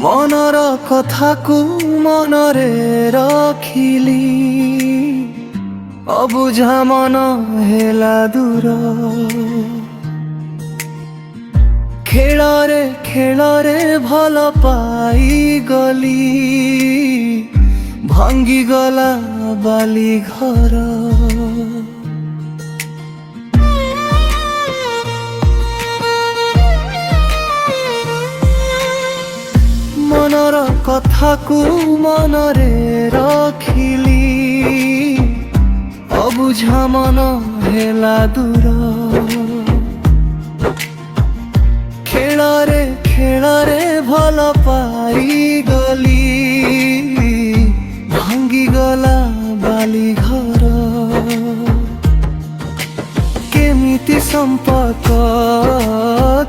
মনৰ কথাকু মনৰে ৰখিলি অবুঝা মন হেলা দূৰ ଖେଳରେ ଖେଳରେ ଭଲ ପାଇଗଲି ଭାଙ୍ଗିଗଲା ବାଲି ଘର ମନର କଥାକୁ ମନରେ ରଖିଲି ଅବୁଝା ମନ ହେଲା ଦୂର ଖେଳରେ ଖେଳରେ ଭଲ ପାଇଗଲି ଭାଙ୍ଗିଗଲା ବାଲି ଘର କେମିତି ସମ୍ପର୍କ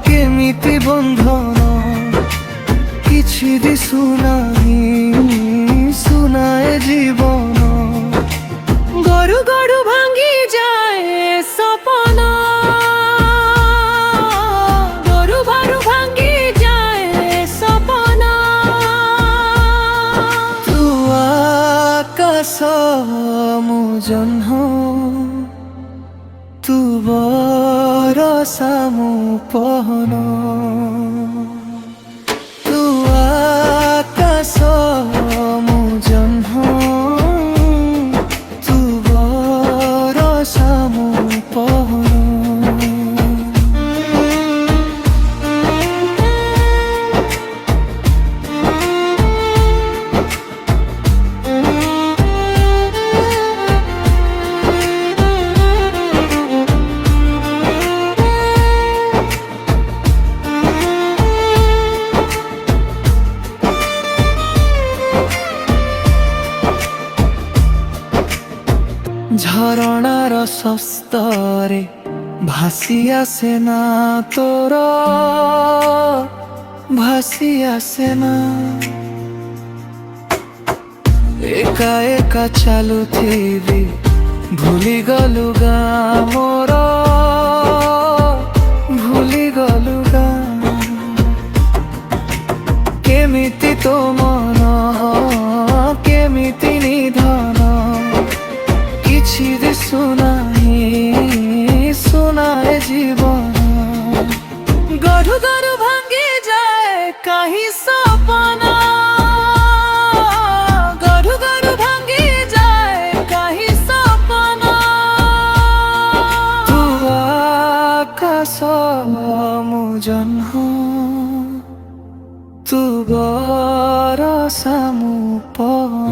କେମିତି ବନ୍ଧନ କିଛି ଦିଶୁନାହିଁ ସୁନାଏ ଜୀବନ ଗରୁ ଗରୁ ଭାଙ୍ଗି ଯାଏ ସପନ ଗରୁ ଗରୁ ଭାଙ୍ଗି ଯାଏ ସପନ ତୁ ଆକାଶ ମୁଁ ଜହ୍ନ ତୁ ବରଷା ମୁଁ ପହନ ମୁଁ ଜହ୍ନ ତୁ ବରଷା ମୁଁ ପହନ ঝরଣାর সস্তরে ভাসি আসে না তোর ভাসি আসে না একা একা চালুথিবি ভুলি গলু গা মোর ভুলি গলু গা কেমিতি তো মন কেমিতি নিধন କିଛି ଦିଶୁନାହିଁ ସୁନାଏ ଜୀବନ ଗଢୁ ଗଢୁ ଭାଙ୍ଗି ଯାଏ କାହିଁ ସପନ ଗଢୁ ଗଢୁ ଭାଙ୍ଗି ଯାଏ କାହିଁ ସପନ ତୁ ଆକାଶ ମୁଁ ଜହ୍ନ ତୁ ବରଷା ମୁଁ ପବନ